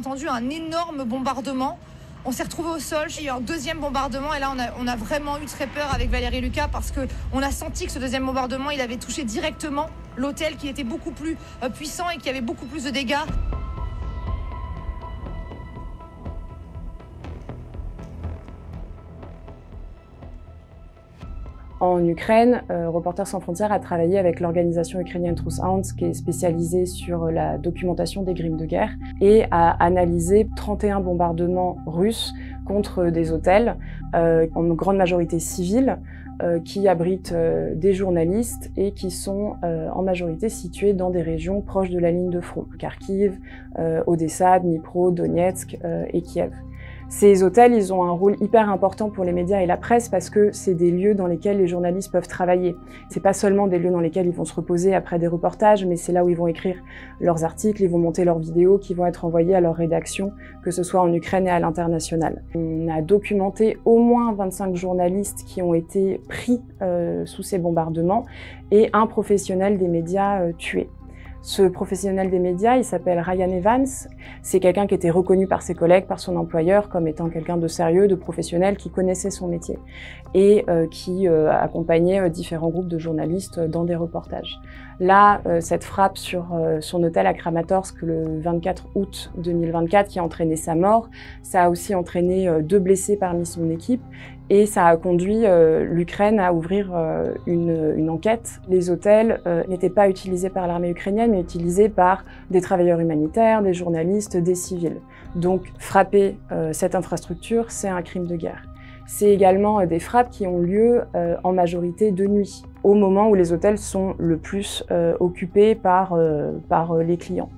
entendu un énorme bombardement. On s'est retrouvé au sol, il y a eu un deuxième bombardement et là on a vraiment eu très peur avec Valérie Lucas parce qu'on a senti que ce deuxième bombardement il avait touché directement l'hôtel qui était beaucoup plus puissant et qui avait beaucoup plus de dégâts. En Ukraine, Reporters sans frontières a travaillé avec l'organisation ukrainienne Trushounds, qui est spécialisée sur la documentation des crimes de guerre, et a analysé 31 bombardements russes contre des hôtels, en grande majorité civils, qui abritent des journalistes et qui sont en majorité situés dans des régions proches de la ligne de front. Kharkiv, Odessa, Dnipro, Donetsk et Kiev. Ces hôtels, ils ont un rôle hyper important pour les médias et la presse parce que c'est des lieux dans lesquels les journalistes peuvent travailler. C'est pas seulement des lieux dans lesquels ils vont se reposer après des reportages, mais c'est là où ils vont écrire leurs articles, ils vont monter leurs vidéos qui vont être envoyées à leur rédaction, que ce soit en Ukraine et à l'international. On a documenté au moins 25 journalistes qui ont été pris sous ces bombardements et un professionnel des médias tué. Ce professionnel des médias, il s'appelle Ryan Evans. C'est quelqu'un qui était reconnu par ses collègues, par son employeur, comme étant quelqu'un de sérieux, de professionnel, qui connaissait son métier et qui accompagnait différents groupes de journalistes dans des reportages. Là, cette frappe sur son hôtel à Kramatorsk le 24 août 2024 qui a entraîné sa mort, ça a aussi entraîné 2 blessés parmi son équipe et ça a conduit l'Ukraine à ouvrir une enquête. Les hôtels n'étaient pas utilisés par l'armée ukrainienne, mais utilisés par des travailleurs humanitaires, des journalistes, des civils. Donc frapper cette infrastructure, c'est un crime de guerre. C'est également des frappes qui ont lieu en majorité de nuit, au moment où les hôtels sont le plus occupés par les clients.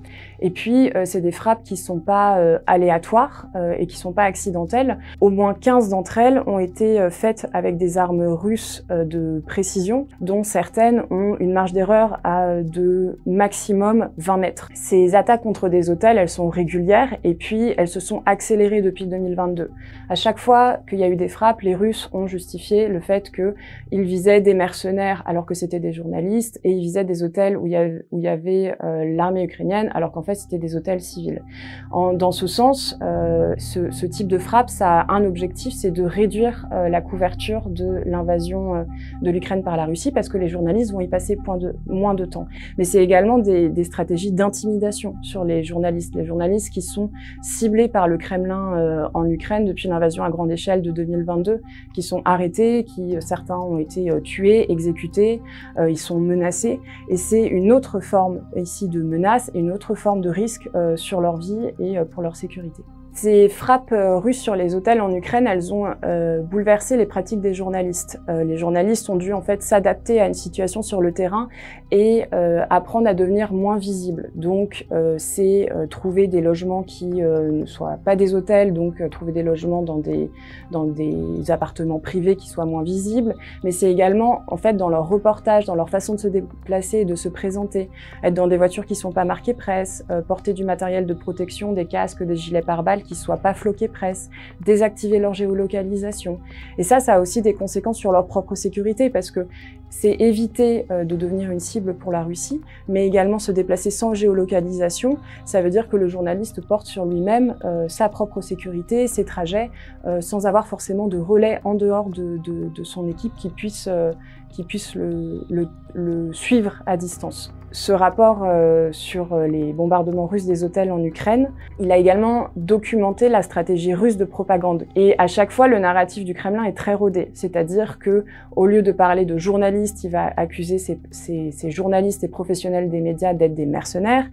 Et puis, c'est des frappes qui sont pas aléatoires et qui sont pas accidentelles. Au moins 15 d'entre elles ont été faites avec des armes russes de précision, dont certaines ont une marge d'erreur de maximum 20 mètres. Ces attaques contre des hôtels, elles sont régulières et puis elles se sont accélérées depuis 2022. À chaque fois qu'il y a eu des frappes, les Russes ont justifié le fait qu'ils visaient des mercenaires alors que c'était des journalistes et ils visaient des hôtels où il y avait l'armée ukrainienne alors qu'en fait c'était des hôtels civils. Dans ce sens, ce type de frappe, ça a un objectif, c'est de réduire la couverture de l'invasion de l'Ukraine par la Russie parce que les journalistes vont y passer moins de temps. Mais c'est également des stratégies d'intimidation sur les journalistes qui sont ciblés par le Kremlin en Ukraine depuis l'invasion à grande échelle de 2022, qui sont arrêtés, certains ont été tués, exécutés, ils sont menacés et c'est une autre forme ici de menace et une autre forme de risque sur leur vie et pour leur sécurité. Ces frappes russes sur les hôtels en Ukraine, elles ont bouleversé les pratiques des journalistes. Les journalistes ont dû en fait s'adapter à une situation sur le terrain et apprendre à devenir moins visibles. Donc c'est trouver des logements qui ne soient pas des hôtels, donc trouver des logements dans des appartements privés qui soient moins visibles, mais c'est également en fait dans leur reportage, dans leur façon de se déplacer et de se présenter, être dans des voitures qui sont pas marquées presse, porter du matériel de protection, des casques, des gilets pare-balles qui soient pas floqués presse, désactiver leur géolocalisation. Et ça a aussi des conséquences sur leur propre sécurité parce que c'est éviter de devenir une cible pour la Russie, mais également se déplacer sans géolocalisation. Ça veut dire que le journaliste porte sur lui-même sa propre sécurité, ses trajets, sans avoir forcément de relais en dehors de son équipe qui puisse le suivre à distance. Ce rapport sur les bombardements russes des hôtels en Ukraine, il a également documenté la stratégie russe de propagande. Et à chaque fois, le narratif du Kremlin est très rodé. C'est-à-dire que, au lieu de parler de journalistes, il va accuser ces journalistes et professionnels des médias d'être des mercenaires.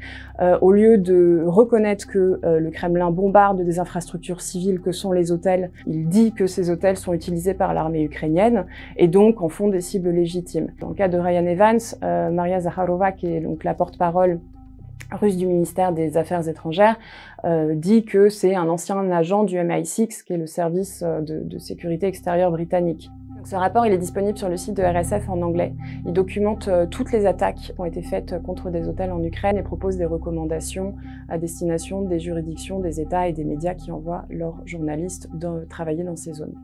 Au lieu de reconnaître que le Kremlin bombarde des infrastructures civiles que sont les hôtels, il dit que ces hôtels sont utilisés par l'armée ukrainienne et donc en font des cibles légitimes. Dans le cas de Ryan Evans, Maria Zakharova, qui est donc la porte-parole russe du ministère des Affaires étrangères, dit que c'est un ancien agent du MI6, qui est le service de sécurité extérieure britannique. Donc, ce rapport il est disponible sur le site de RSF en anglais. Il documente toutes les attaques qui ont été faites contre des hôtels en Ukraine et propose des recommandations à destination des juridictions, des États et des médias qui envoient leurs journalistes travailler dans ces zones.